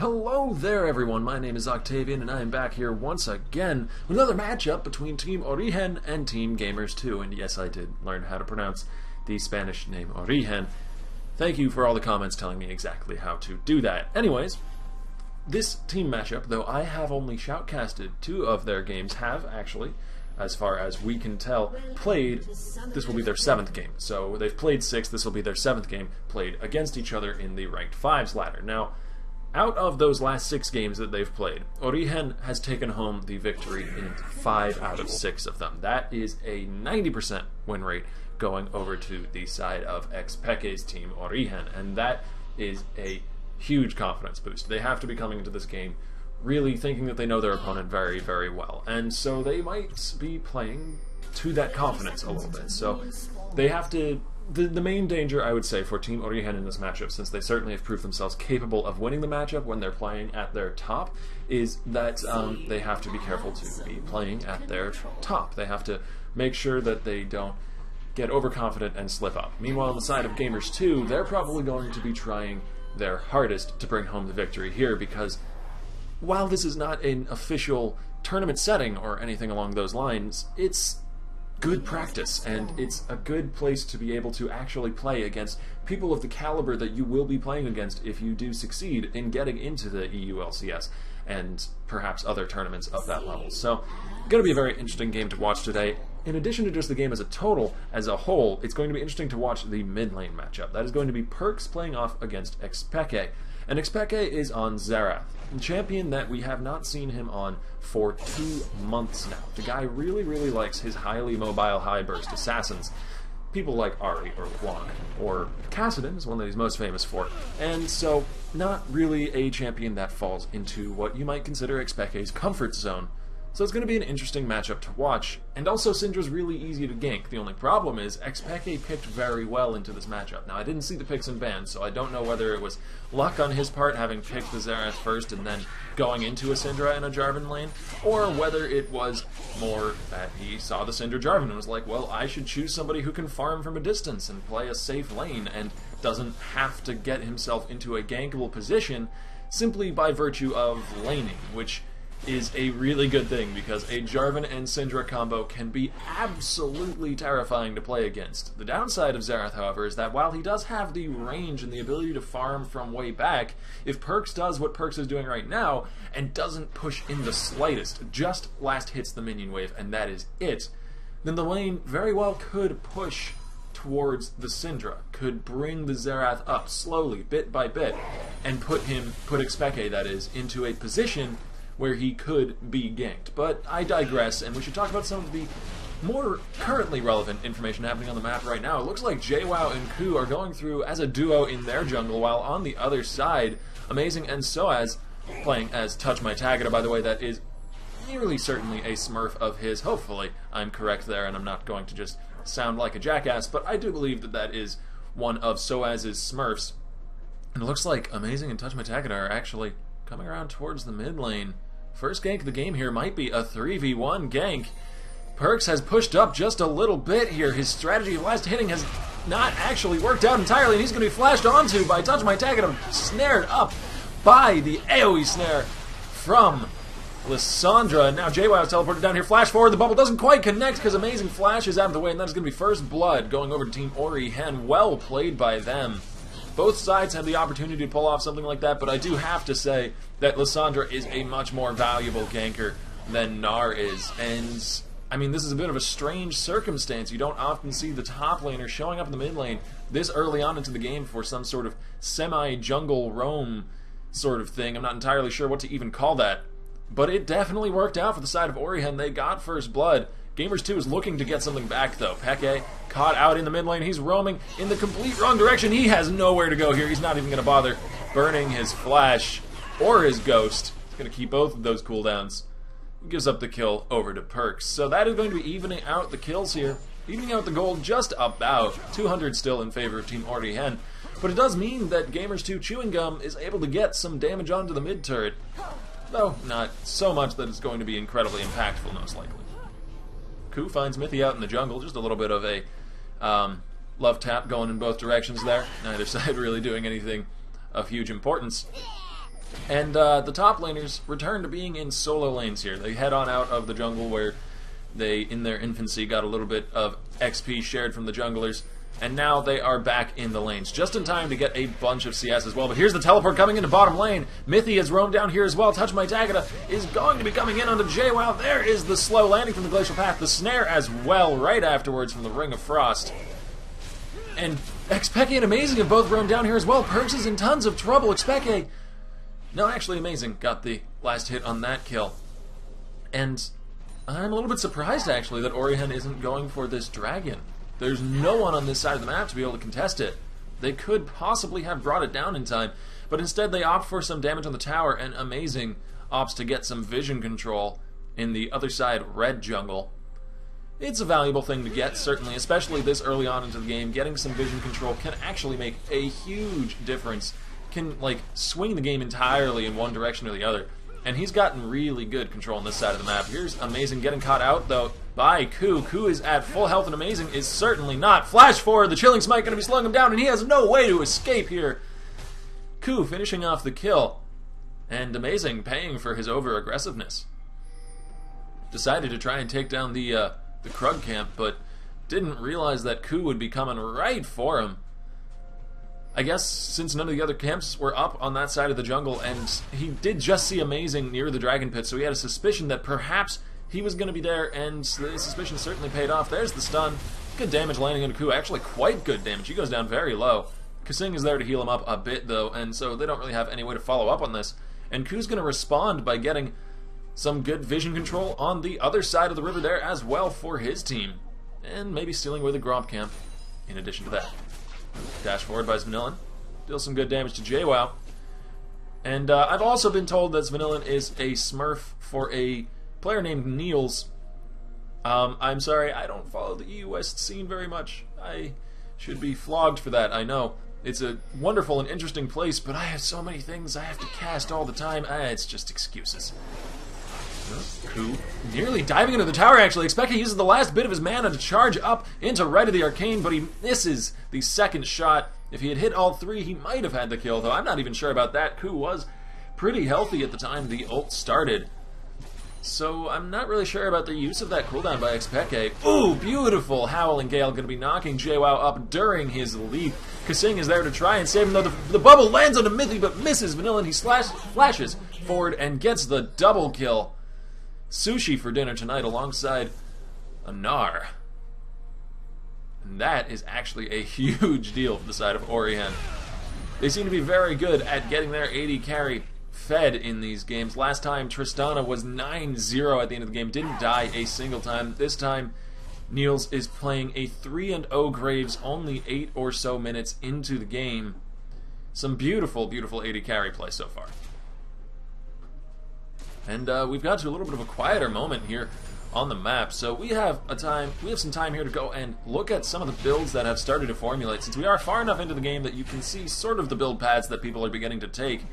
Hello there everyone, my name is Octavian and I am back here once again with another matchup between Team Origen and Team Gamers2. And yes, I did learn how to pronounce the Spanish name Origen. Thank you for all the comments telling me exactly how to do that. Anyways, this team matchup, though I have only shoutcasted 2 of their games, have actually, as far as we can tell, played, this will be their 7th game. So they've played 6, this will be their 7th game, played against each other in the Ranked 5s ladder. Now, out of those last 6 games that they've played, Origen has taken home the victory in 5 out of 6 of them. That is a 90% win rate going over to the side of EpicSkillshot's team Origen, and that is a huge confidence boost. They have to be coming into this game really thinking that they know their opponent very, very well, and so they might be playing to that confidence a little bit. So they have to... The main danger, I would say, for Team Origen in this matchup, since they certainly have proved themselves capable of winning the matchup when they're playing at their top, is that they have to be careful to be playing at their top. They have to make sure that they don't get overconfident and slip up. Meanwhile, on the side of Gamers2, they're probably going to be trying their hardest to bring home the victory here, because while this is not an official tournament setting or anything along those lines, it's good practice, and it's a good place to be able to actually play against people of the caliber that you will be playing against if you do succeed in getting into the EULCS and perhaps other tournaments of that level. So, going to be a very interesting game to watch today. In addition to just the game as a whole, it's going to be interesting to watch the mid lane matchup. That is going to be Perks playing off against EpicSkillshot. And EpicSkillshot is on Xerath, the champion that we have not seen him on for 2 months now. The guy really, really likes his highly mobile, high-burst assassins. People like Ari or Juan or Kassadin is one that he's most famous for. And so, not really a champion that falls into what you might consider EpicSkillshot's comfort zone. So it's going to be an interesting matchup to watch, and also Syndra's really easy to gank. The only problem is EpicSkillshot picked very well into this matchup. Now, I didn't see the picks in band, so I don't know whether it was luck on his part, having picked the Xerath first and then going into a Syndra and a Jarvan lane, or whether it was more that he saw the Syndra Jarvan and was like, well, I should choose somebody who can farm from a distance and play a safe lane and doesn't have to get himself into a gankable position simply by virtue of laning, which is a really good thing, because a Jarvan and Syndra combo can be absolutely terrifying to play against. The downside of Xerath, however, is that while he does have the range and the ability to farm from way back, if Perks does what Perks is doing right now, and doesn't push in the slightest, just last hits the minion wave, and that is it, then the lane very well could push towards the Syndra, could bring the Xerath up slowly, bit by bit, and put EpicSkillshot, that is, into a position where he could be ganked. But I digress, and we should talk about some of the more currently relevant information happening on the map right now. It looks like JWoww and Ku are going through as a duo in their jungle, while on the other side, Amazing and Soaz playing as Touch My Tagada. By the way, that is nearly certainly a smurf of his. Hopefully I'm correct there, and I'm not going to just sound like a jackass, but I do believe that that is one of Soaz's smurfs. And it looks like Amazing and Touch My Tagada are actually coming around towards the mid lane. First gank of the game here might be a 3v1 gank. Perks has pushed up just a little bit here. His strategy of last hitting has not actually worked out entirely, and he's going to be flashed onto by Touch My Tagada, snared up by the AoE snare from Lissandra. Now JWoww is teleported down here. Flash forward. The bubble doesn't quite connect because Amazing flashes out of the way, and that is going to be first blood going over to Team Origen. Well played by them. Both sides have the opportunity to pull off something like that, but I do have to say that Lissandra is a much more valuable ganker than Gnar is. And, I mean, this is a bit of a strange circumstance. You don't often see the top laner showing up in the mid lane this early on into the game for some sort of semi-jungle roam sort of thing. I'm not entirely sure what to even call that. But it definitely worked out for the side of Origen. They got first blood. Gamers2 is looking to get something back, though. Peke caught out in the mid lane. He's roaming in the complete wrong direction. He has nowhere to go here. He's not even going to bother burning his flash or his ghost. He's going to keep both of those cooldowns. He gives up the kill over to Perks. So that is going to be evening out the kills here. Evening out the gold just about. 200 still in favor of Team Origen. But it does mean that Gamers2 Chewing Gum is able to get some damage onto the mid turret. Though not so much that it's going to be incredibly impactful, most likely. Ku finds Mithy out in the jungle. Just a little bit of a love tap going in both directions there. Neither side really doing anything of huge importance. And the top laners return to being in solo lanes here. They head on out of the jungle where they, in their infancy, got a little bit of XP shared from the junglers, and now they are back in the lanes, just in time to get a bunch of CS as well. But here's the teleport coming into bottom lane. Mithy has roamed down here as well. Touch My Tagada is going to be coming in onto JWoww. There is the slow landing from the Glacial Path. The snare as well right afterwards from the Ring of Frost. And Xpeke and Amazing have both roamed down here as well. Perks is in tons of trouble. Xpeke, no, actually Amazing got the last hit on that kill. And I'm a little bit surprised, actually, that Origen isn't going for this dragon. There's no one on this side of the map to be able to contest it. They could possibly have brought it down in time, but instead they opt for some damage on the tower, and Amazing opts to get some vision control in the other side red jungle. It's a valuable thing to get, certainly, especially this early on into the game. Getting some vision control can actually make a huge difference. Can, like, swing the game entirely in one direction or the other. And he's gotten really good control on this side of the map. Here's Amazing getting caught out, though, by Ku. Ku is at full health, and Amazing is certainly not. Flash forward, the Chilling Smite going to be slowing him down, and he has no way to escape here. Ku finishing off the kill, and Amazing paying for his over-aggressiveness. Decided to try and take down the Krug camp, but didn't realize that Ku would be coming right for him. I guess since none of the other camps were up on that side of the jungle, and he did just see Amazing near the Dragon Pit, so he had a suspicion that perhaps he was going to be there, and the suspicion certainly paid off. There's the stun. Good damage landing on Ku. Actually, quite good damage. He goes down very low. Kasing is there to heal him up a bit, though, and so they don't really have any way to follow up on this. And Ku's going to respond by getting some good vision control on the other side of the river there as well for his team. And maybe stealing away the Gromp camp in addition to that. Dash forward by Svanillin. Deals some good damage to JWoww. And I've also been told that Svanillin is a smurf for a player named Niels. I'm sorry, I don't follow the EU West scene very much. I should be flogged for that, I know. It's a wonderful and interesting place, but I have so many things I have to cast all the time. It's just excuses. Ku nearly diving into the tower, actually. Xpeke uses the last bit of his mana to charge up into Right of the Arcane, but he misses the second shot. If he had hit all three, he might have had the kill, though I'm not even sure about that. Ku was pretty healthy at the time the ult started. So I'm not really sure about the use of that cooldown by Xpeke. Ooh, beautiful! Howling Gale going to be knocking JWoww up during his leap. Kasing is there to try and save him, though the bubble lands on a Mithy but misses Vanilla. He flashes forward and gets the double kill. Sushi for dinner tonight alongside a Gnar. And that is actually a huge deal for the side of Origen. They seem to be very good at getting their AD carry fed in these games. Last time Tristana was 9-0 at the end of the game, didn't die a single time. This time Niels is playing a 3-0 Graves only 8 or so minutes into the game. Some beautiful, beautiful AD carry play so far. And we've got to a little bit of a quieter moment here on the map, so we have some time here to go and look at some of the builds that have started to formulate, since we are far enough into the game that you can see sort of the build paths that people are beginning to take.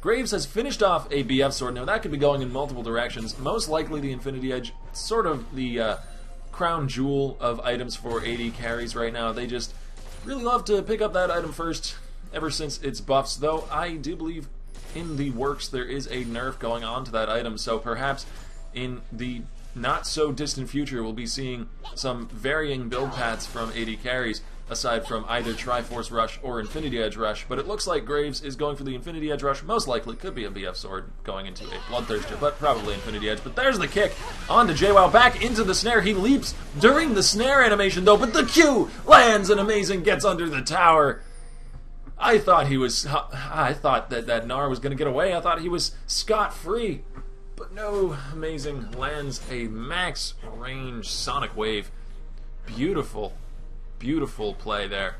Graves has finished off a BF sword. Now that could be going in multiple directions. Most likely the Infinity Edge, sort of the crown jewel of items for AD carries right now. They just really love to pick up that item first ever since its buffs, though I do believe in the works there is a nerf going on to that item, so perhaps in the not so distant future we'll be seeing some varying build paths from AD carries aside from either Triforce Rush or Infinity Edge Rush. But it looks like Graves is going for the Infinity Edge Rush. Most likely could be a BF sword going into a Bloodthirster, but probably Infinity Edge. But there's the kick onto JWoww, back into the snare. He leaps during the snare animation though, but the Q lands and Amazing gets under the tower. I thought that Gnar was going to get away. I thought he was scot-free. But no, Amazing lands a max range Sonic Wave. Beautiful, beautiful play there.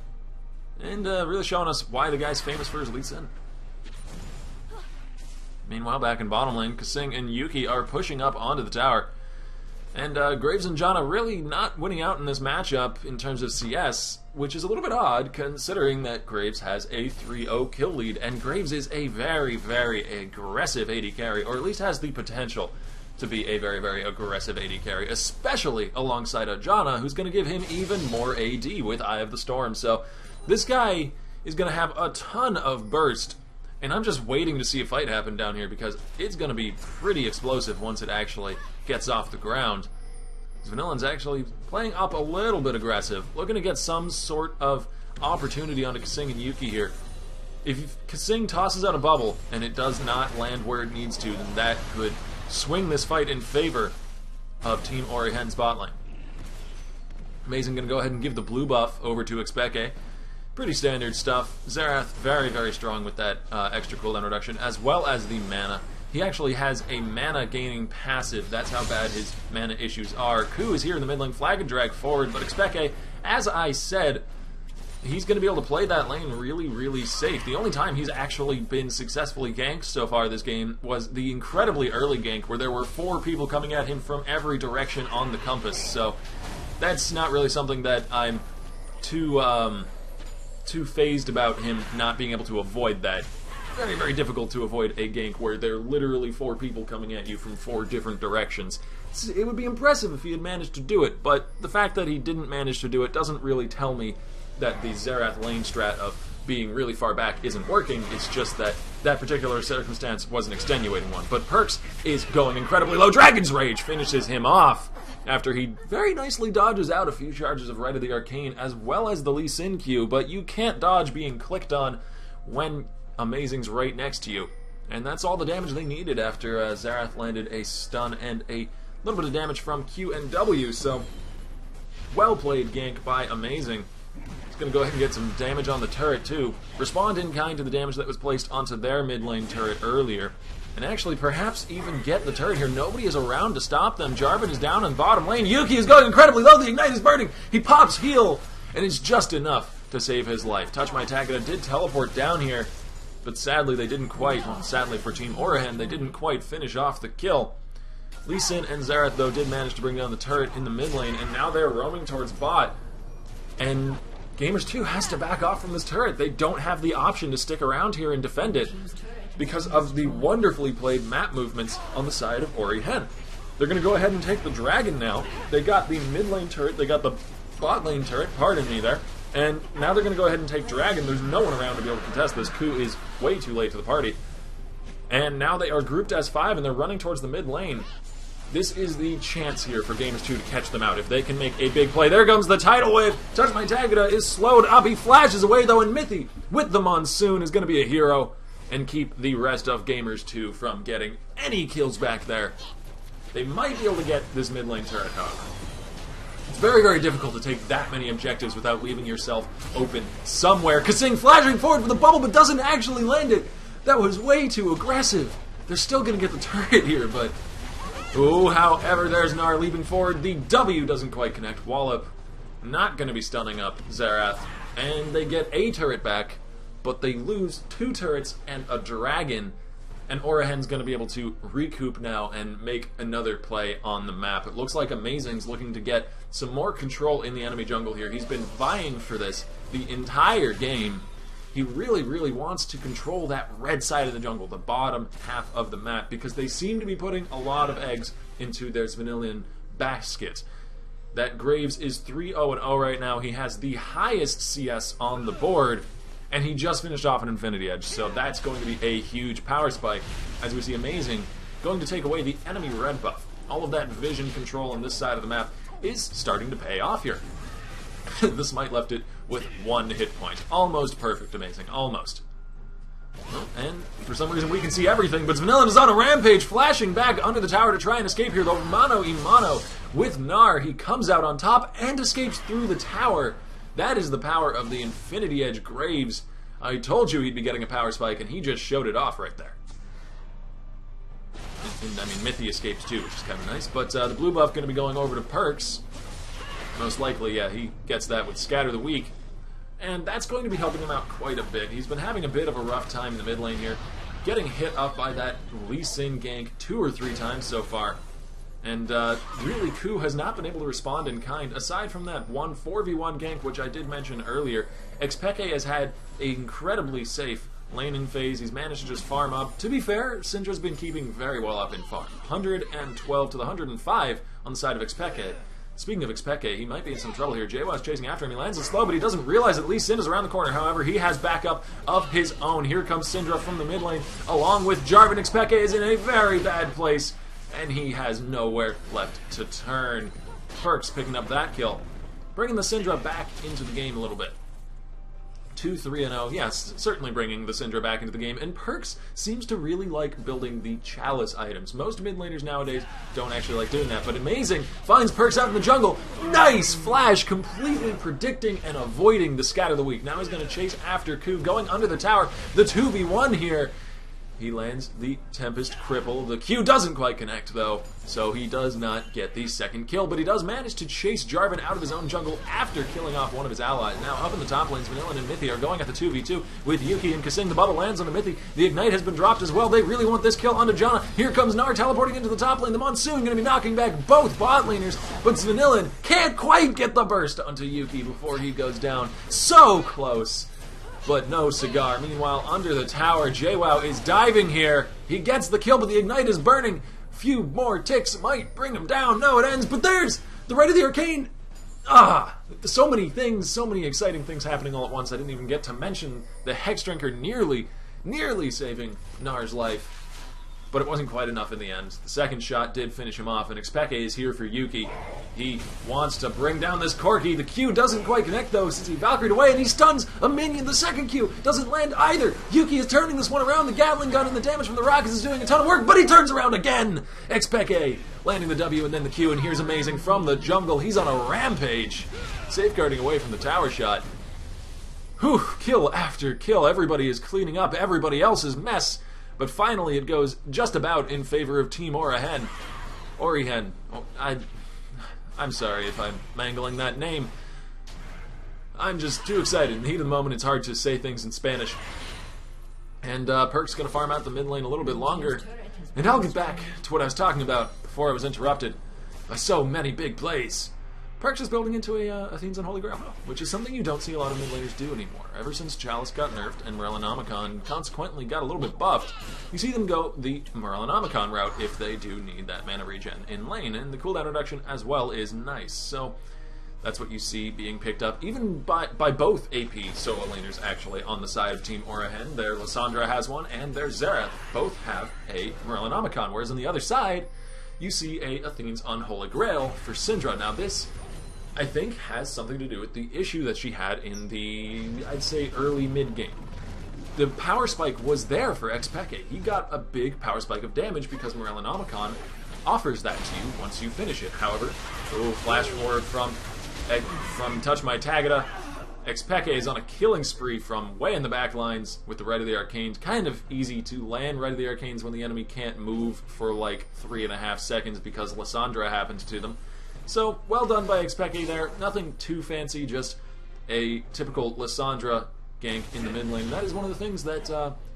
And really showing us why the guy's famous for his Lee Sin. Meanwhile, back in bottom lane, Kasing and Yuki are pushing up onto the tower. And Graves and Janna really not winning out in this matchup in terms of CS, which is a little bit odd considering that Graves has a 3-0 kill lead, and Graves is a very, very aggressive AD carry, or at least has the potential to be a very, very aggressive AD carry, especially alongside a Janna, who's going to give him even more AD with Eye of the Storm. So this guy is going to have a ton of burst, And I'm just waiting to see a fight happen down here because it's going to be pretty explosive once it actually gets off the ground. Vanillin's actually playing up a little bit aggressive, looking to get some sort of opportunity onto Kasing and Yuki here. If Kasing tosses out a bubble and it does not land where it needs to, then that could swing this fight in favor of Team Origen's bot lane. Amazing going to go ahead and give the blue buff over to EpicSkillshot. Pretty standard stuff. Xerath very, very strong with that extra cooldown reduction, as well as the mana. He actually has a mana gaining passive. That's how bad his mana issues are. Ku is here in the mid lane, flag and drag forward, but EpicSkillshot, as I said, he's going to be able to play that lane really, really safe. The only time he's actually been successfully ganked so far this game was the incredibly early gank where there were 4 people coming at him from every direction on the compass. So that's not really something that I'm too phased about him not being able to avoid that. Very, very difficult to avoid a gank where there are literally 4 people coming at you from 4 different directions. It would be impressive if he had managed to do it, but the fact that he didn't manage to do it doesn't really tell me that the Xerath lane strat of being really far back isn't working. It's just that that particular circumstance was an extenuating one. But Perks is going incredibly low. Dragon's Rage finishes him off after he very nicely dodges out a few charges of Rite of the Arcane as well as the Lee Sin Q, but you can't dodge being clicked on when Amazing's right next to you. And that's all the damage they needed after Xerath landed a stun and a little bit of damage from Q and W, so well played gank by Amazing. He's going to go ahead and get some damage on the turret too. Respond in kind to the damage that was placed onto their mid lane turret earlier. And actually perhaps even get the turret here. Nobody is around to stop them. Jarvan is down in bottom lane. Yuki is going incredibly low. The Ignite is burning. He pops heal, and it's just enough to save his life. Touch My Tagada did teleport down here, but sadly they didn't quite, well, sadly for Team Origen, they didn't quite finish off the kill. Lee Sin and Xerath, though, did manage to bring down the turret in the mid lane, and now they're roaming towards bot. And Gamers 2 has to back off from this turret. They don't have the option to stick around here and defend it because of the wonderfully played map movements on the side of Origen. They're going to go ahead and take the dragon now. They got the mid lane turret, they got the bot lane turret, pardon me there, and now they're going to go ahead and take dragon. There's no one around to be able to contest this. Ku is way too late to the party. And now they are grouped as 5 and they're running towards the mid lane. This is the chance here for Gamers 2 to catch them out if they can make a big play. There comes the tidal wave. Touch My Tagada is slowed up. He flashes away though, and Mithy with the Monsoon is going to be a hero and keep the rest of Gamers 2 from getting any kills back there. They might be able to get this mid lane turret, however. It's very, very difficult to take that many objectives without leaving yourself open somewhere. Kasing flashing forward for the bubble but doesn't actually land it. That was way too aggressive. They're still going to get the turret here, but ooh, however, there's Gnar leaping forward. The W doesn't quite connect. Wallop not going to be stunning up Xerath. And they get a turret back, but they lose 2 turrets and a dragon. And Origen's going to be able to recoup now and make another play on the map. It looks like Amazing's looking to get some more control in the enemy jungle here. He's been vying for this the entire game. He really, really wants to control that red side of the jungle, the bottom half of the map, because they seem to be putting a lot of eggs into their Vanillion basket. That Graves is 3-0-0 right now. He has the highest CS on the board, and he just finished off an Infinity Edge, so that's going to be a huge power spike, as we see Amazing going to take away the enemy red buff. All of that vision control on this side of the map is starting to pay off here. The Smite left it with 1 hit point. Almost perfect, Amazing. Almost. Well, and for some reason we can see everything, but Vanillion is on a rampage, flashing back under the tower to try and escape here, though mano a mano with Gnar. He comes out on top and escapes through the tower. That is the power of the Infinity Edge Graves. I told you he'd be getting a power spike, and he just showed it off right there. And I mean, Mithy escapes too, which is kind of nice, but the blue buff going to be going over to Perks. Most likely, yeah, he gets that with Scatter the Weak. And that's going to be helping him out quite a bit. He's been having a bit of a rough time in the mid lane here, getting hit up by that Lee Sin gank 2 or 3 times so far. And really, Ku has not been able to respond in kind. Aside from that one 4v1 gank, which I did mention earlier, EpicSkillshot has had an incredibly safe laning phase. He's managed to just farm up. To be fair, Syndra's been keeping very well up in farm. 112 to the 105 on the side of EpicSkillshot. Speaking of Expeke, he might be in some trouble here. JWoww's chasing after him. He lands it slow, but he doesn't realize that Lee Sin is around the corner. However, he has backup of his own. Here comes Syndra from the mid lane, along with Jarvan. Expeke is in a very bad place, and he has nowhere left to turn. Perks picking up that kill, bringing the Syndra back into the game a little bit. 2-3-0, yes, certainly bringing the Syndra back into the game, and Perks seems to really like building the Chalice items. Most mid laners nowadays don't actually like doing that, but Amazing finds Perks out in the jungle. Nice flash, completely predicting and avoiding the Scatter the Weak. Now he's going to chase after Ku, going under the tower. The 2v1 here. He lands the Tempest Cripple. The Q doesn't quite connect, though, so he does not get the second kill, but he does manage to chase Jarvan out of his own jungle after killing off one of his allies. Now, up in the top lanes, Vanilla and Mithy are going at the 2v2 with Yuki and Kasing. The bubble lands on the Mithy. The Ignite has been dropped as well. They really want this kill onto Janna. Here comes Gnar teleporting into the top lane. The Monsoon going to be knocking back both bot laners, but Vanilla can't quite get the burst onto Yuki before he goes down. So close, but no cigar. Meanwhile, under the tower, JWoww is diving here. He gets the kill, but the Ignite is burning. Few more ticks might bring him down. No, it ends, but there's the Rite of the Arcane. So many things, so many exciting things happening all at once. I didn't even get to mention the Hex Drinker nearly saving Gnar's life. But it wasn't quite enough in the end. The second shot did finish him off, and Expeke is here for Yuki. He wants to bring down this Corki. The Q doesn't quite connect, though, since he Valkyrie'd away, and he stuns a minion. The second Q doesn't land either. Yuki is turning this one around. The Gatling gun and the damage from the rockets is doing a ton of work, but he turns around again. Expeke landing the W and then the Q, and here's Amazing from the jungle. He's on a rampage, safeguarding away from the tower shot. Whew, kill after kill. Everybody is cleaning up everybody else's mess. But finally, it goes just about in favor of Team Origen. Origen. Oh, I'm sorry if I'm mangling that name. I'm just too excited. In the heat of the moment, it's hard to say things in Spanish. And Perk's going to farm out the mid lane a little bit longer. And I'll get back to what I was talking about before I was interrupted by so many big plays. Perks is building into a Athene's Unholy Grail, which is something you don't see a lot of mid laners do anymore. Ever since Chalice got nerfed and Morellonomicon consequently got a little bit buffed, you see them go the Morellonomicon route if they do need that mana regen in lane, and the cooldown reduction as well is nice. So that's what you see being picked up, even by both AP solo laners actually on the side of Team Origen. Their Lissandra has one, and their Xerath both have a Morellonomicon, whereas on the other side, you see a Athene's Unholy Grail for Syndra. Now this, I think, has something to do with the issue that she had in the, I'd say, early mid-game. The power spike was there for Expeke. He got a big power spike of damage because Morellonomicon offers that to you once you finish it. However, flash forward from Touch My Tagada. Expeke is on a killing spree from way in the back lines with the Rite of the Arcanes. Kind of easy to land Rite of the Arcanes when the enemy can't move for like 3.5 seconds because Lissandra happens to them. So, well done by Expeke there. Nothing too fancy, just a typical Lissandra gank in the mid lane. That is one of the things that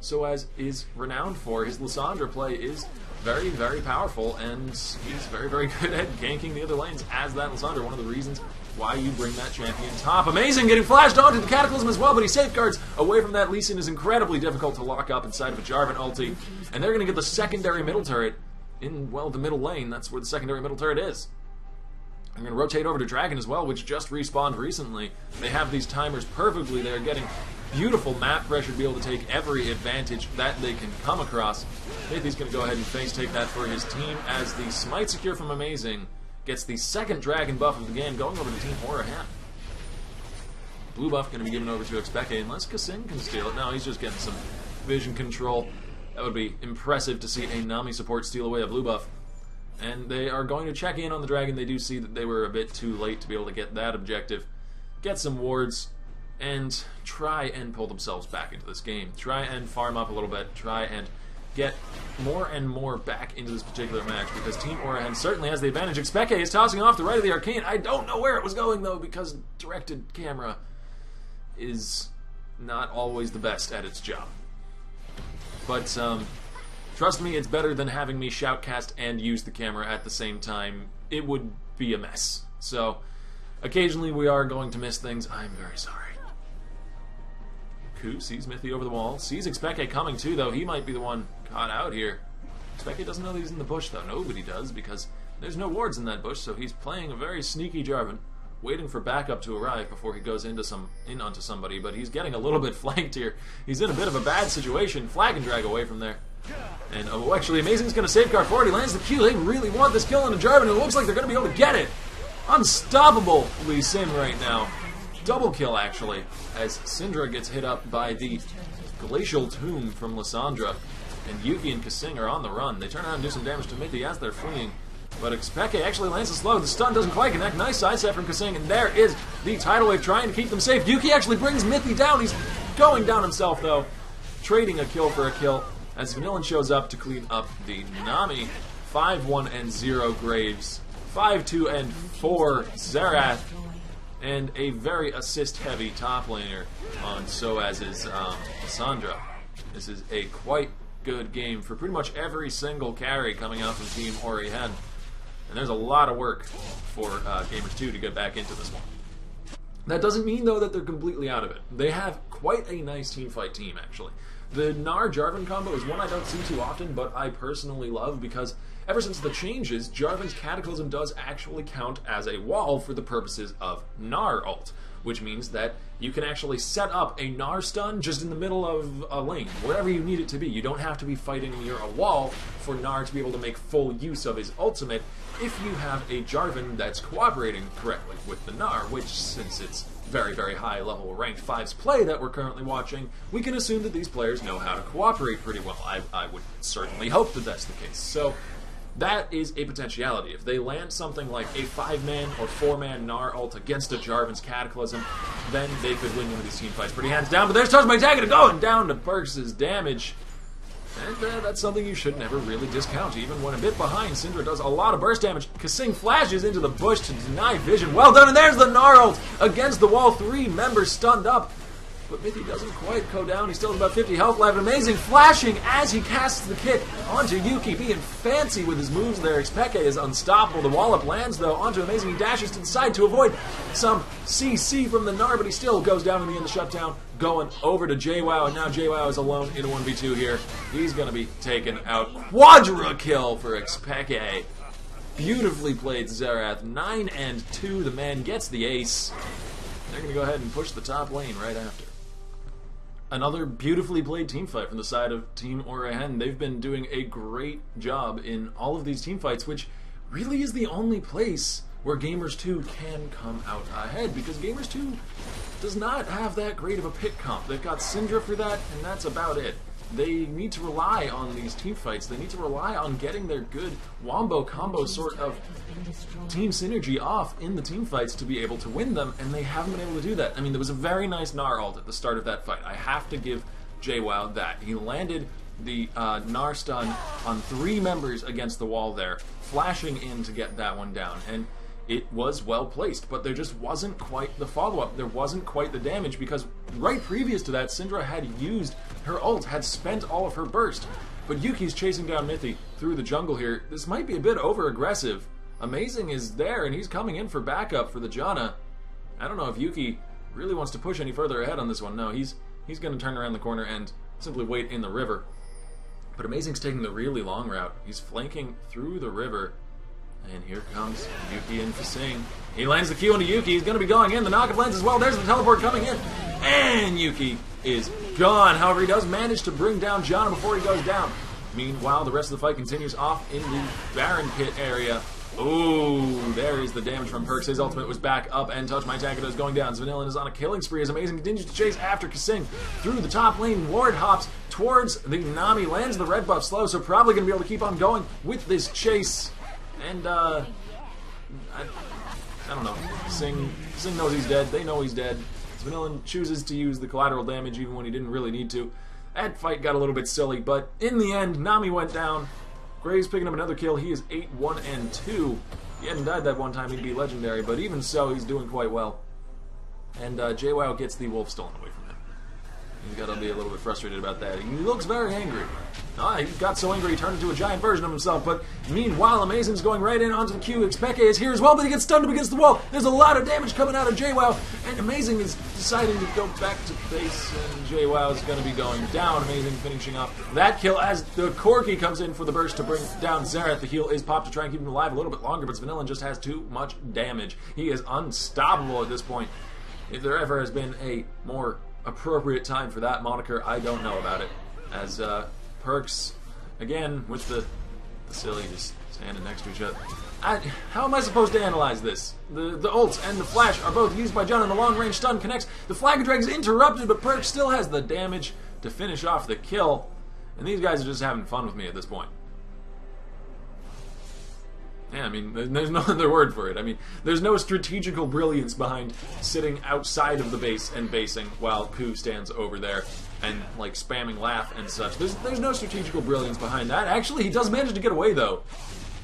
Soaz is renowned for. His Lissandra play is very, very powerful, and he's very, very good at ganking the other lanes as that Lissandra. One of the reasons why you bring that champion top. Amazing, getting flashed onto the Cataclysm as well, but he safeguards away from that. Lee Sin is incredibly difficult to lock up inside of a Jarvan ulti, and they're going to get the secondary middle turret in, well, the middle lane. That's where the secondary middle turret is. I'm going to rotate over to Dragon as well, which just respawned recently. They have these timers perfectly. They're getting beautiful map pressure to be able to take every advantage that they can come across. Nathy's going to go ahead and face take that for his team as the Smite Secure from Amazing gets the second Dragon buff of the game, going over to Team Origen. Blue buff going to be given over to Expeke unless Kasing can steal it. No, he's just getting some vision control. That would be impressive to see a Nami support steal away a blue buff. And they are going to check in on the Dragon. They do see that they were a bit too late to be able to get that objective. Get some wards, and try and pull themselves back into this game. Try and farm up a little bit. Try and get more and more back into this particular match, because Team Origen certainly has the advantage. Expeke is tossing off the Rite of the Arcane. I don't know where it was going, though, because directed camera is not always the best at its job. But, trust me, it's better than having me shoutcast and use the camera at the same time. It would be a mess. So, occasionally we are going to miss things. I'm very sorry. Ku sees Mithy over the wall. Sees Expeke coming too, though. He might be the one caught out here. Expeke doesn't know that he's in the bush, though. Nobody does, because There's no wards in that bush, so he's playing a very sneaky Jarvan, waiting for backup to arrive before he goes in onto somebody, but he's getting a little bit flanked here. He's in a bit of a bad situation. Flag and drag away from there. And actually, Amazing's going to safeguard forward. He lands the Q. They really want this kill on a Jarvan, and it looks like they're going to be able to get it. Unstoppable Lee Sin right now. Double kill, actually, as Syndra gets hit up by the Glacial Tomb from Lissandra. And Yuki and Kasing are on the run. They turn around and do some damage to Mithy as they're fleeing. But Xpeke actually lands a slow. The stun doesn't quite connect. Nice sidestep from Kasing, and there is the Tidal Wave trying to keep them safe. Yuki actually brings Mithy down. He's going down himself, though. Trading a kill for a kill as Vanillin shows up to clean up the Nami. 5-1 and 0 Graves. 5-2 and 4 Xerath. And a very assist-heavy top laner on Soaz's Lissandra. This is a quite good game for pretty much every single carry coming out from Team Origen. And there's a lot of work for Gamers 2 to get back into this one. That doesn't mean, though, that they're completely out of it. They have quite a nice teamfight team, actually. The Gnar-Jarvan combo is one I don't see too often, but I personally love because ever since the changes, Jarvan's Cataclysm does actually count as a wall for the purposes of Gnar ult, which means that you can actually set up a Gnar stun just in the middle of a lane, wherever you need it to be. You don't have to be fighting near a wall for Gnar to be able to make full use of his ultimate if you have a Jarvan that's cooperating correctly with the Gnar, which, since it's very, very high level ranked 5's play that we're currently watching, we can assume that these players know how to cooperate pretty well. I would certainly hope that that's the case. So that is a potentiality. If they land something like a 5-man or 4-man Gnar ult against a Jarvan's Cataclysm, then they could win one of these team fights pretty hands down. But there's Touch My Tag going down to Perks' damage. And that's something you should never really discount, even when a bit behind. Syndra does a lot of burst damage. Kasing flashes into the bush to deny vision. Well done, and there's the Gnar ult against the wall. 3 members stunned up. But Mithy doesn't quite go down. He still has about 50 health left. Amazing flashing as he casts the kick onto Yuki, being fancy with his moves there. Xpeke is unstoppable. The wallop lands, though, onto Amazing. He dashes to the side to avoid some CC from the Gnar, but he still goes down in the end of the shutdown, going over to JWoww, and now JWoww is alone in a 1v2 here. He's going to be taken out. Quadra kill for Xpeke. Beautifully played, Xerath. 9 and 2. The man gets the ace. They're going to go ahead and push the top lane right after. Another beautifully played team fight from the side of Team Origen. They've been doing a great job in all of these team fights, which really is the only place where Gamers 2 can come out ahead, because Gamers 2 does not have that great of a pick comp. They've got Syndra for that, and that's about it. They need to rely on these team fights. They need to rely on getting their good wombo combo sort of team synergy off in the team fights to be able to win them, and they haven't been able to do that. I mean, there was a very nice Gnar ult at the start of that fight. I have to give JWoww that. He landed the Gnar stun on 3 members against the wall there, flashing in to get that one down, and it was well placed, but there just wasn't quite the follow-up. There wasn't quite the damage, because right previous to that, Syndra had used her ult, had spent all of her burst. But Yuki's chasing down Mithy through the jungle here. This might be a bit over-aggressive. Amazing is there, and he's coming in for backup for the Janna. I don't know if Yuki really wants to push any further ahead on this one. No, he's going to turn around the corner and simply wait in the river. But Amazing's taking the really long route. He's flanking through the river. And here comes Yuki and Kasing. He lands the Q into Yuki. He's going to be going in. The knockup lands as well. There's the teleport coming in. And Yuki is gone. However, he does manage to bring down Janna before he goes down. Meanwhile, the rest of the fight continues off in the Baron Pit area. Ooh, there is the damage from Perks. His ultimate was back up, and Touch My Tag is going down. Vanillin is on a killing spree as Amazing continues to chase after Kasing through the top lane. Ward hops towards the Nami, lands the red buff slow, so probably going to be able to keep on going with this chase. And, I don't know. Sing knows he's dead. They know he's dead. Vanillin chooses to use the collateral damage even when he didn't really need to. That fight got a little bit silly, but in the end, Nami went down. Graves picking up another kill. He is 8-1 and 2. He hadn't died that one time, he'd be legendary, but even so, he's doing quite well. And JWoww gets the wolf stolen away from him. He's got to be a little bit frustrated about that. He looks very angry. He got so angry he turned into a giant version of himself, but meanwhile, Amazing's going right in onto the Q. Expeke is here as well, but he gets stunned up against the wall. There's a lot of damage coming out of JWoww, and Amazing is deciding to go back to base, and JWoww is going to be going down. Amazing finishing off that kill as the Corki comes in for the burst to bring down Xerath. The heal is popped to try and keep him alive a little bit longer, but Vanillin just has too much damage. He is unstoppable at this point. If there ever has been a more appropriate time for that moniker, I don't know about it. As Perks, again, with the silly just standing next to each other. How am I supposed to analyze this? The ult and the flash are both used by John, and the long-range stun connects. The flag drag is interrupted, but Perks still has the damage to finish off the kill. And these guys are just having fun with me at this point. Yeah, I mean, there's no other word for it. I mean, there's no strategical brilliance behind sitting outside of the base and basing while Ku stands over there and, like, spamming laugh and such. There's no strategical brilliance behind that. Actually, he does manage to get away, though.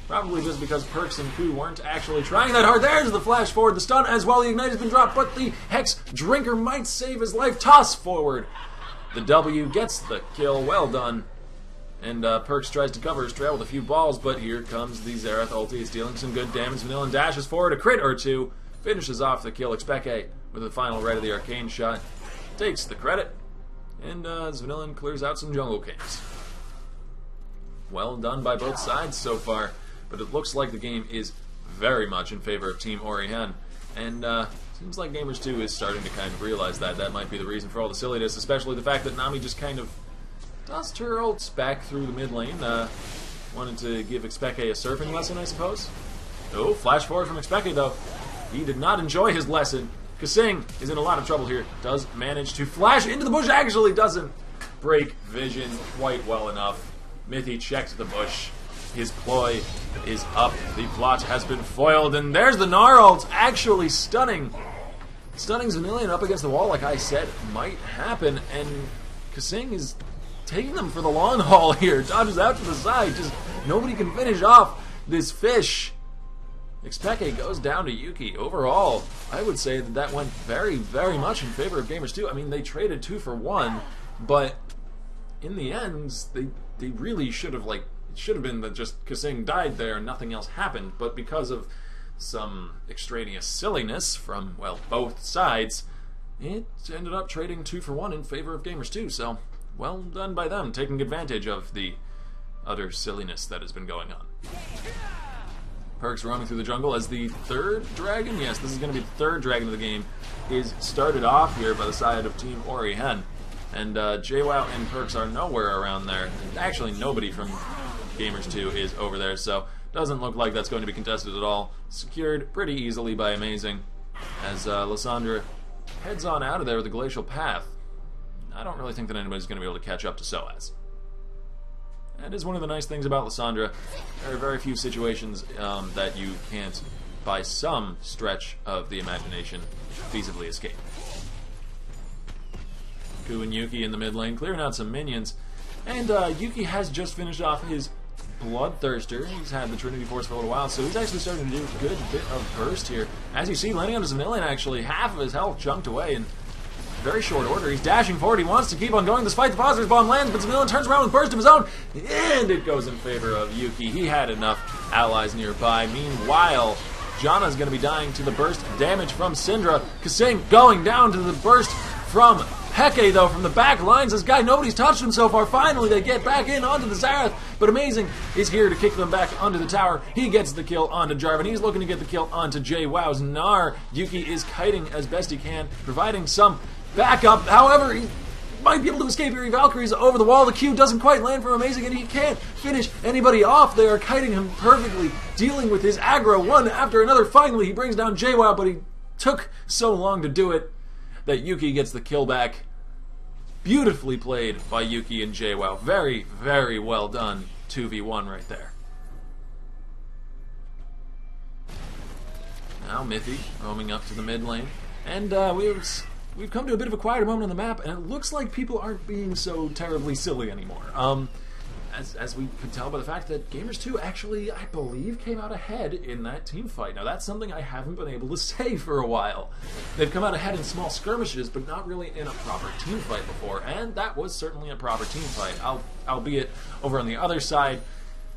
Probably just because Perks and Ku weren't actually trying that hard. There's the flash forward, the stun as well. The ignite has been dropped, but the Hex Drinker might save his life. Toss forward. The W gets the kill. Well done. And Perks tries to cover his trail with a few balls, but here comes the Xerath ulti. He's dealing some good damage. Vanillin dashes forward, a crit or two, finishes off the kill. Expeke with the final right of the arcane shot, takes the credit, and Vanillin clears out some jungle camps. Well done by both sides so far, but it looks like the game is very much in favor of Team Origen. And seems like Gamers 2 is starting to kind of realize that. That might be the reason for all the silliness, especially the fact that Nami just kind of tossed her ults back through the mid lane. Wanted to give Expeke a surfing lesson, I suppose. Oh, flash forward from Expeke, though. He did not enjoy his lesson. Kasing is in a lot of trouble here. Does manage to flash into the bush. Actually doesn't break vision quite well enough. Mithy checks the bush. His ploy is up. The plot has been foiled. And there's the Gnar ult actually stunning. Stunning Xanillion up against the wall, like I said, might happen. And Kasing is taking them for the long haul here. Dodges out to the side. Just nobody can finish off this fish. Expeke goes down to Yuki. Overall, I would say that went very, very much in favor of Gamers 2. I mean, they traded 2 for 1, but in the end, they really should have, like, it should have been that just Kasing died there and nothing else happened, but because of some extraneous silliness from, well, both sides, it ended up trading 2 for 1 in favor of Gamers 2, so well done by them, taking advantage of the other silliness that has been going on. Perks roaming through the jungle as the third dragon, yes, this is going to be the third dragon of the game, is started off here by the side of Team Origen. And JWoww and Perks are nowhere around there. Actually, nobody from Gamers 2 is over there, so doesn't look like that's going to be contested at all. Secured pretty easily by Amazing as Lysandra heads on out of there with a glacial path. I don't really think that anybody's going to be able to catch up to Soaz. That is one of the nice things about Lysandra. There are very few situations that you can't, by some stretch of the imagination, feasibly escape. Ku and Yuki in the mid lane, clearing out some minions. And Yuki has just finished off his Bloodthirster. He's had the Trinity Force for a little while, so he's actually starting to do a good bit of burst here. As you see, landing on his million, actually, half of his health chunked away in very short order. He's dashing forward. He wants to keep on going despite the Positor's Bomb lands, but Zamillion turns around with burst of his own, and it goes in favor of Yuki. He had enough allies nearby. Meanwhile, Janna's going to be dying to the burst damage from Syndra. Kasing going down to the burst from Heke, though, from the back lines. This guy, nobody's touched him so far. Finally, they get back in onto the Xerath, but Amazing is here to kick them back onto the tower. He gets the kill onto Jarvan. He's looking to get the kill onto JWoww's Gnar. Yuki is kiting as best he can, providing some backup. However, he might be able to escape here. Valkyrie's over the wall. The Q doesn't quite land for Amazing, and he can't finish anybody off. They are kiting him perfectly, dealing with his aggro one after another. Finally, he brings down JWoww, but he took so long to do it that Yuki gets the kill back. Beautifully played by Yuki and JWoww. Very, very well done 2v1 right there. Now Mithy roaming up to the mid lane. And we've come to a bit of a quieter moment on the map, and it looks like people aren't being so terribly silly anymore. as we could tell by the fact that Gamers 2 actually, I believe, came out ahead in that team fight. Now, that's something I haven't been able to say for a while. They've come out ahead in small skirmishes, but not really in a proper team fight before, and that was certainly a proper team fight. Albeit, over on the other side,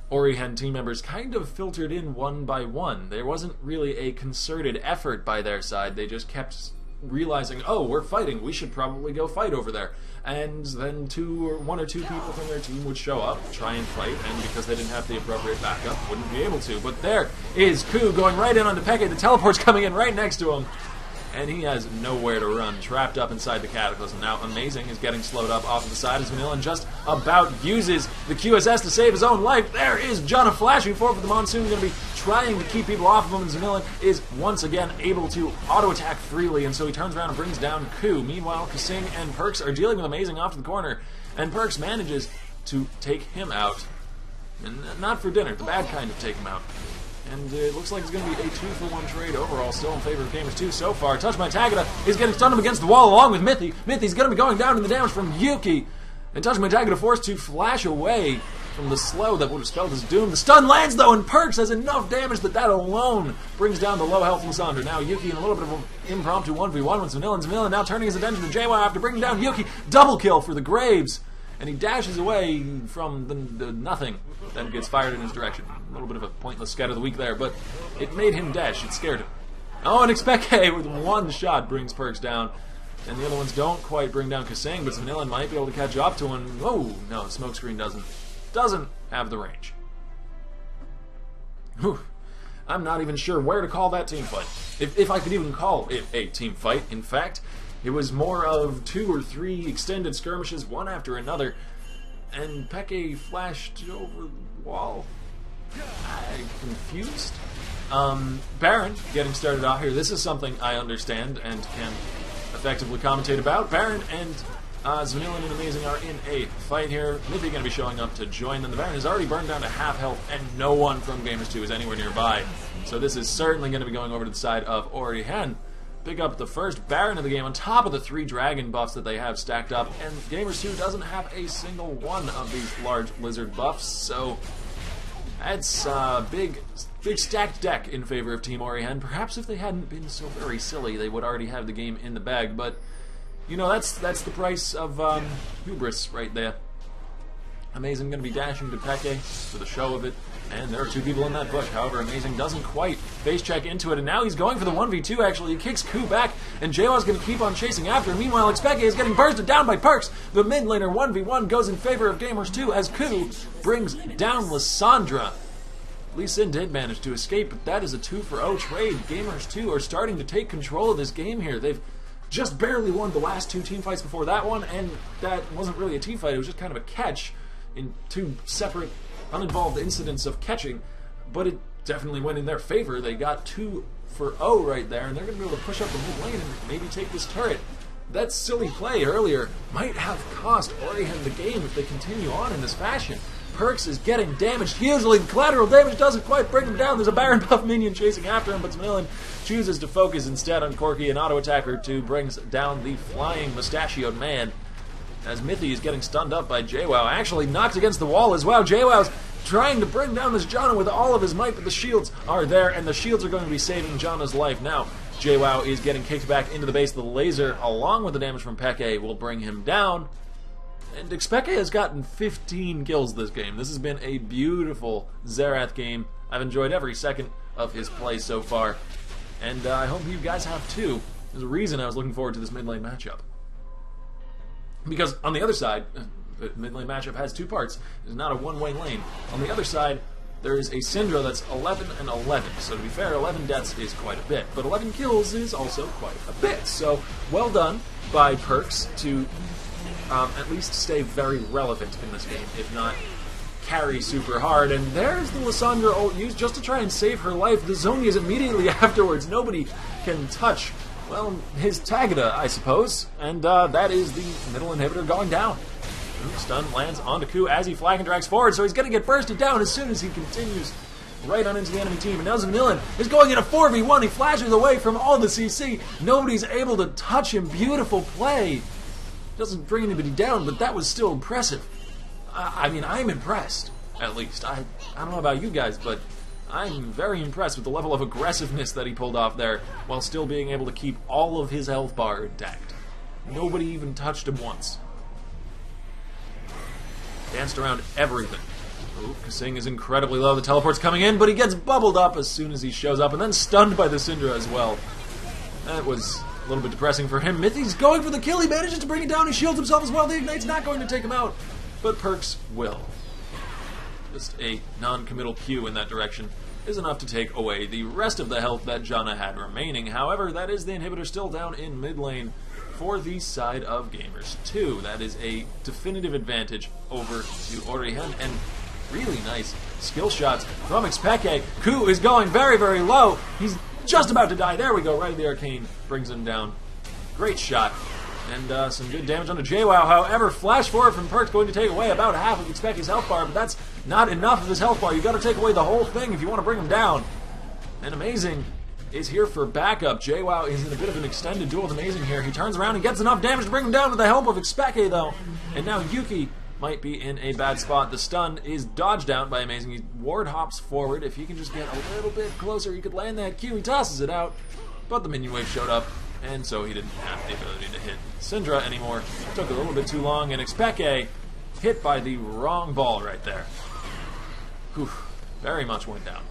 Origen team members kind of filtered in one by one. There wasn't really a concerted effort by their side. They just kept realizing, oh, we're fighting, we should probably go fight over there. And then one or two people from their team would show up, try and fight, and because they didn't have the appropriate backup, wouldn't be able to. But there is Ku going right in onto Peke. The teleport's coming in right next to him. And he has nowhere to run, trapped up inside the Cataclysm. Now, Amazing is getting slowed up off to the side as Vanilla just about uses the QSS to save his own life. There is John flashing forward for the Monsoon, going to be trying to keep people off of him, and Zanillan is once again able to auto-attack freely, and so he turns around and brings down Ku. Meanwhile, Kasing and Perks are dealing with Amazing off to the corner, and Perks manages to take him out. And not for dinner, the bad kind of take him out. And it looks like it's going to be a 2-for-1 trade overall, still in favor of Gamers 2 so far. Touched by Tagada is getting stunned up against the wall along with Mithy. Mithy's going to be going down in the damage from Yuki. And Touched by Tagada forced to flash away from the slow that would have spelled his doom. The stun lands though, and Perks has enough damage that alone brings down the low health Lysandra. Now Yuki in a little bit of an impromptu 1v1 with Vanilla now turning his attention to JY after bringing down Yuki. Double kill for the Graves. And he dashes away from the nothing that gets fired in his direction. A little bit of a pointless scat of the week there, but it made him dash. It scared him. Oh, and Expeke with one shot brings Perks down. And the other ones don't quite bring down Kasing, but Vanilla might be able to catch up to him. Oh, no, Smokescreen doesn't have the range. Whew. I'm not even sure where to call that team fight. If I could even call it a team fight, in fact. It was more of 2 or 3 extended skirmishes, one after another, and Peke flashed over the wall. I'm confused. Baron getting started off here. This is something I understand and can effectively commentate about. Baron and Zanillan and Amazing are in a fight here. Mithy going to be showing up to join them. The Baron has already burned down to half health, and no one from Gamers 2 is anywhere nearby. So this is certainly going to be going over to the side of Origen. Pick up the first Baron of the game on top of the 3 dragon buffs that they have stacked up, and Gamers 2 doesn't have a single one of these large lizard buffs, so that's a big stacked deck in favor of Team Origen. Perhaps if they hadn't been so very silly, they would already have the game in the bag, but you know, that's the price of hubris right there. Amazing going to be dashing to Peke for the show of it. And there are 2 people in that bush. However, Amazing doesn't quite face check into it. And now he's going for the 1v2, actually. He kicks Ku back, and JWoww's going to keep on chasing after him. Meanwhile, Expeke is getting bursted down by Perks. The mid laner 1v1 goes in favor of Gamers 2 as Ku brings down Lysandra. Lee Sin did manage to escape, but that is a 2-for-0 trade. Gamers 2 are starting to take control of this game here. They've just barely won the last 2 team fights before that one, and that wasn't really a team fight. It was just kind of a catch in 2 separate uninvolved incidents of catching, but it definitely went in their favor. They got 2-for-0 right there, and they're going to be able to push up the mid lane and maybe take this turret. That silly play earlier might have cost Origen the game if they continue on in this fashion. Perks is getting damaged hugely. The collateral damage doesn't quite bring him down. There's a Baron buff minion chasing after him, but Smillan chooses to focus instead on Corki, an auto-attacker, to brings down the flying mustachioed man. As Mithy is getting stunned up by JWoww, actually knocked against the wall as well. JWoww's trying to bring down this Janna with all of his might, but the shields are there, and the shields are going to be saving Janna's life. Now, JWoww is getting kicked back into the base. The laser, along with the damage from Peke, will bring him down. And Expeke has gotten 15 kills this game. This has been a beautiful Xerath game. I've enjoyed every second of his play so far, and I hope you guys have too. There's a reason I was looking forward to this mid-lane matchup. Because on the other side, the mid-lane matchup has 2 parts. It's not a one-way lane. On the other side, there is a Syndra that's 11 and 11. So to be fair, 11 deaths is quite a bit. But 11 kills is also quite a bit. So well done by Perks to at least stay very relevant in this game, if not carry super hard. And there's the Lysandra ult used just to try and save her life. The Zonia's immediately afterwards. Nobody can touch, well, his Tagada, I suppose. And that is the middle inhibitor going down. Stun lands onto Ku as he flag and drags forward, so he's going to get bursted down as soon as he continues right on into the enemy team. And now Zanillan is going in a 4v1. He flashes away from all the CC. Nobody's able to touch him. Beautiful play. Doesn't bring anybody down, but that was still impressive. I mean, I'm impressed, at least. I don't know about you guys, but I'm very impressed with the level of aggressiveness that he pulled off there, while still being able to keep all of his health bar intact. Nobody even touched him once. Danced around everything. Ooh, Kasing is incredibly low. The teleport's coming in, but he gets bubbled up as soon as he shows up, and then stunned by the Syndra as well. That was a little bit depressing for him. Mithy's going for the kill. He manages to bring it down. He shields himself as well. The Ignite's not going to take him out, but Perks will. Just a non-committal Q in that direction is enough to take away the rest of the health that Janna had remaining. However, that is the inhibitor still down in mid lane for the side of Gamers 2. That is a definitive advantage over to Origen, and really nice skill shots from Xpeke. Ku is going very, very low. He's just about to die. There we go, right at the arcane. Brings him down. Great shot. And some good damage onto JWoww. However, flash forward from Perk's going to take away about half of Xpeke's health bar, but that's not enough of his health bar. You've got to take away the whole thing if you want to bring him down. And Amazing is here for backup. JWoww is in a bit of an extended duel with Amazing here. He turns around and gets enough damage to bring him down with the help of Xpeke, though. And now Yuki might be in a bad spot. The stun is dodged out by Amazing. He ward hops forward. If he can just get a little bit closer, he could land that Q. He tosses it out, but the minion wave showed up, and so he didn't have the ability to hit Syndra anymore. It took a little bit too long, and Xpeke hit by the wrong ball right there. Whew, very much went down.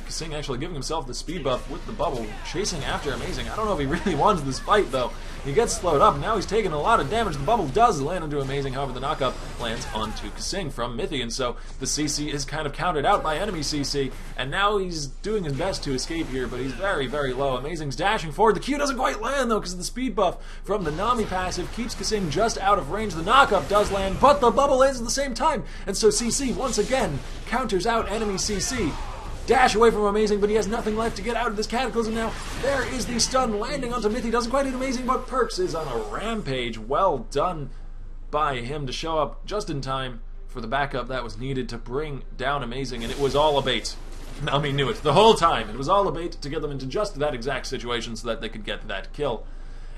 Kasing actually giving himself the speed buff with the bubble, chasing after Amazing. I don't know if he really wants this fight, though. He gets slowed up, and now he's taking a lot of damage. The bubble does land onto Amazing, however, the knockup lands onto Kasing from Mithy, and so the CC is kind of countered out by enemy CC, and now he's doing his best to escape here, but he's very, very low. Amazing's dashing forward. The Q doesn't quite land, though, because of the speed buff from the Nami passive keeps Kasing just out of range. The knockup does land, but the bubble lands at the same time, and so CC, once again, counters out enemy CC. Dash away from Amazing, but he has nothing left to get out of this Cataclysm now. There is the stun landing onto Mithy. Doesn't quite hit Amazing, but Perks is on a rampage. Well done by him to show up just in time for the backup that was needed to bring down Amazing, and it was all a bait. Nami knew it the whole time. It was all a bait to get them into just that exact situation so that they could get that kill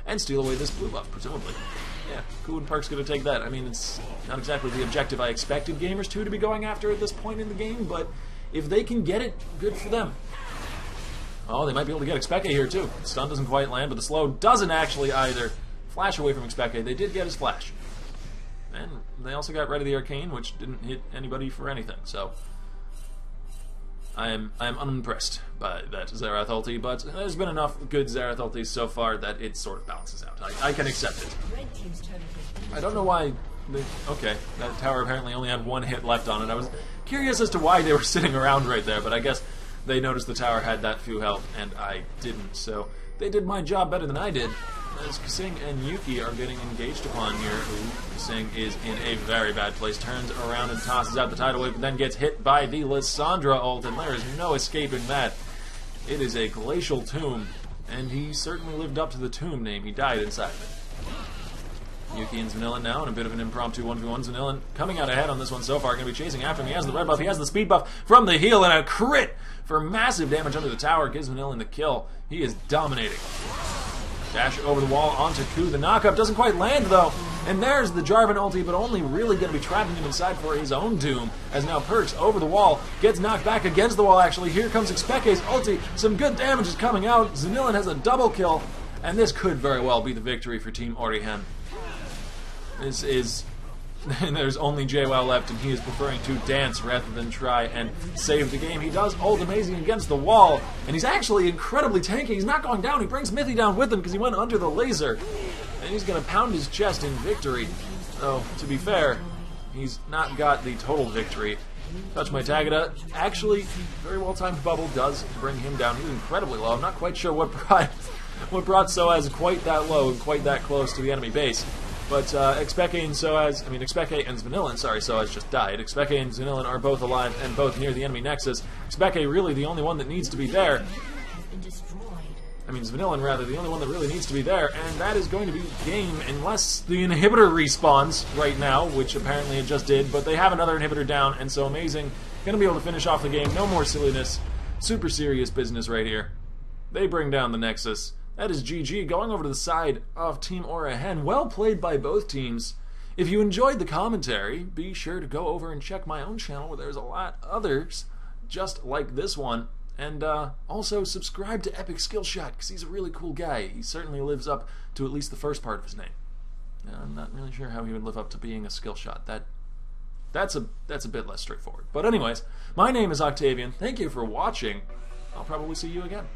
and steal away this blue buff, presumably. Yeah, Ku and Perk's going to take that. I mean, it's not exactly the objective I expected Gamers 2 to be going after at this point in the game, but if they can get it, good for them. Oh, they might be able to get Xpeke here, too. The stun doesn't quite land, but the slow doesn't actually either. Flash away from Xpeke. They did get his flash. And they also got rid of the arcane, which didn't hit anybody for anything, so I am unimpressed by that Xerath ulti, but there's been enough good Xerath ultis so far that it sort of balances out. I can accept it. I don't know why... Okay, that tower apparently only had one hit left on it. I was curious as to why they were sitting around right there, but I guess they noticed the tower had that few health, and I didn't, so they did my job better than I did, as Kasing and Yuki are getting engaged upon here. Kasing is in a very bad place, turns around and tosses out the tidal wave, but then gets hit by the Lissandra ult, and there is no escaping that. It is a glacial tomb, and he certainly lived up to the tomb name. He died inside of it. Yuki and Vanilla now in a bit of an impromptu 1v1. Vanilla coming out ahead on this one so far, going to be chasing after him. He has the red buff, he has the speed buff from the heal, and a crit for massive damage under the tower gives Vanilla the kill. He is dominating. Dash over the wall onto Ku. The knockup doesn't quite land, though. And there's the Jarvan ulti, but only really going to be trapping him inside for his own doom, as now Perks over the wall, gets knocked back against the wall, actually. Here comes Xpeke's ulti. Some good damage is coming out. Zanillan has a double kill, and this could very well be the victory for Team Origen. This is... And there's only JWoww left, and he is preferring to dance rather than try and save the game. He does ult Amazing against the wall, and he's actually incredibly tanky. He's not going down. He brings Mithy down with him because he went under the laser. And he's going to pound his chest in victory. Though, to be fair, he's not got the total victory. Touch my Tagada. Actually, very well-timed bubble does bring him down. He's incredibly low. I'm not quite sure what brought Soaz quite that low and quite that close to the enemy base. But Xpeke and Soaz, Xpeke and Vanillan, sorry, Soaz just died. Xpeke and Vanillan are both alive and both near the enemy nexus. Xpeke really the only one that needs to be there. Vanillan rather, the only one that really needs to be there, and that is going to be game unless the inhibitor respawns right now, which apparently it just did, but they have another inhibitor down, and so Amazing going to be able to finish off the game. No more silliness. Super serious business right here. They bring down the nexus. That is GG. Going over to the side of Team Origen. Well played by both teams If you enjoyed the commentary, be sure to go over and check my own channel where there's a lot others just like this one. And also subscribe to EpicSkillshot because he's a really cool guy. He certainly lives up to at least the first part of his name. I'm not really sure how he would live up to being a Skillshot. That's a bit less straightforward. But anyways, my name is Octavian. Thank you for watching. I'll probably see you again.